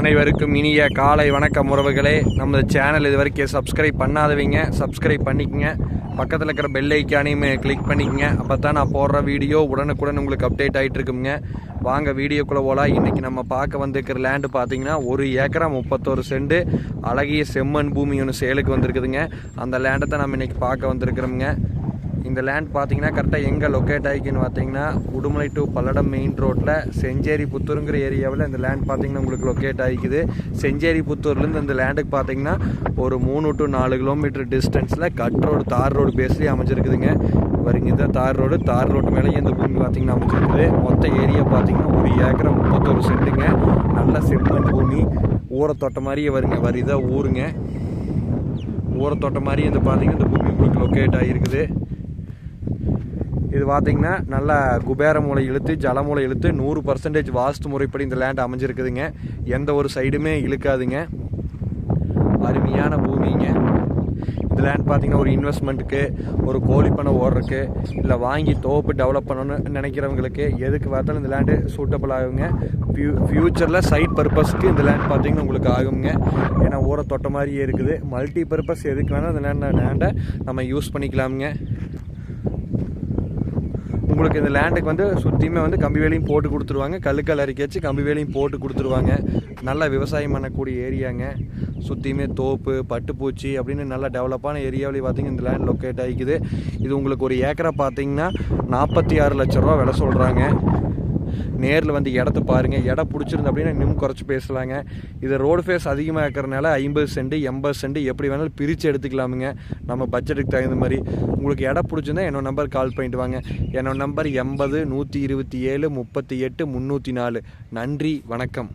அனைவருக்கும் இனிய காலை வணக்கம் உறவுகளே. நம்ம சேனல் இது வரைக்கும் சப்ஸ்கிரைப் பண்ணாதவங்க சப்ஸ்கிரைப் பண்ணிக்கங்க. பக்கத்தில் இருக்கிற பெல் ஐக்கானையும் கிளிக் பண்ணிக்கங்க. அப்போ தான் நான் போடுற வீடியோ உடனுக்குடன் உங்களுக்கு அப்டேட் ஆகிட்டு இருக்குங்க. வாங்க வீடியோக்குள்ளே போகலாம். இன்றைக்கி நம்ம பார்க்க வந்துருக்கிற லேண்டு பார்த்தீங்கன்னா 1 ஏக்கரா 31 சென்ட் அழகிய செம்மண் பூமி ஒன்று சேலுக்கு வந்திருக்குதுங்க. அந்த லேண்டை தான் நம்ம இன்றைக்கி பார்க்க வந்திருக்கிறோம்ங்க. இந்த லேண்ட் பார்த்தீங்கன்னா கரெக்டாக எங்கே லொக்கேட் ஆகிக்குன்னு பார்த்தீங்கன்னா உடுமலை டு பல்லடம் மெயின் ரோட்டில் செஞ்சேரி புத்தூருங்கிற ஏரியாவில் இந்த லேண்ட் பார்த்தீங்கன்னா உங்களுக்கு லொக்கேட் ஆகிக்குது. செஞ்சேரி புத்தூர்லேருந்து இந்த லேண்டுக்கு பார்த்தீங்கன்னா ஒரு 3 to 4 கிலோமீட்டர் டிஸ்டன்ஸில் கட் ரோடு தார் ரோடு பேஸ்லேயே அமைஞ்சிருக்குதுங்க. வருங்க இந்த தார் ரோடு மேலேயே இந்த பூமி பார்த்தீங்கன்னா அமைஞ்சிருக்குது. மொத்த ஏரியா பார்த்தீங்கன்னா 1 ஏக்கரா 31 சென்ட்டுங்க. நல்ல செம்மண் பூமி. ஊரத்தோட்ட மாதிரியே வருதான் ஊருங்க. ஊரத்தோட்ட மாதிரியே இந்த பார்த்தீங்கன்னா இந்த பூமி உங்களுக்கு லொக்கேட் ஆகிருக்குது. இது பார்த்தீங்கன்னா நல்லா குபேர மூளை இழுத்து ஜலமூலை இழுத்து 100% வாஸ்து முறைப்படி இந்த லேண்ட் அமைஞ்சிருக்குதுங்க. எந்த ஒரு சைடுமே இழுக்காதுங்க. அருமையான பூமிங்க. இந்த லேண்ட் பார்த்தீங்கன்னா ஒரு இன்வெஸ்ட்மெண்ட்டுக்கு, ஒரு கோழி பண்ணை ஓடுறதுக்கு, இல்லை வாங்கி தோப்பு டெவலப் பண்ணணும்னு நினைக்கிறவங்களுக்கு எதுக்கு பார்த்தாலும் இந்த லேண்டு சூட்டபிள் ஆகுங்க. ஃப்யூச்சரில் சைட் பர்பஸ்க்கு இந்த லேண்ட் பார்த்தீங்கன்னா உங்களுக்கு ஆகுங்க. ஏன்னா ஊரை தொட்ட மாதிரியே இருக்குது. மல்டி பர்பஸ் எதுக்கு வேணால் இந்த லேண்டை நம்ம யூஸ் பண்ணிக்கலாமுங்க. உங்களுக்கு இந்த லேண்டுக்கு வந்து சுற்றியுமே வந்து கம்பி வேலையும் போட்டு கொடுத்துருவாங்க. கல்லுக்கல் அறிக்கை வச்சு கம்பி வேலையும் போட்டு கொடுத்துருவாங்க. நல்லா விவசாயம் பண்ணக்கூடிய ஏரியாங்க. சுற்றியுமே தோப்பு பட்டுப்பூச்சி அப்படின்னு நல்லா டெவலப்பான ஏரியாவிலேயே பார்த்தீங்கன்னா இந்த லேண்ட் லொக்கேட் ஆகிக்குது. இது உங்களுக்கு ஒரு ஏக்கரா பார்த்தீங்கன்னா 46 லட்ச ரூபா விலை சொல்கிறாங்க. நேரில் வந்து இடத்த பாருங்கள். இடம் பிடிச்சிருந்து அப்படின்னா இன்னும் குறைச்சி பேசலாங்க. இது ரோடு ஃபேஸ் அதிகமாக இருக்கிறனால 50 சென்ட் 80 சென்ட் எப்படி வேணாலும் பிரித்து எடுத்துக்கலாமுங்க நம்ம பட்ஜெட்டுக்கு தகுந்த மாதிரி. உங்களுக்கு இடம் பிடிச்சிருந்தா என்னோட நம்பர் கால் பண்ணிட்டு வாங்க. என்னோட நம்பர் 80 127 38 304. நன்றி, வணக்கம்.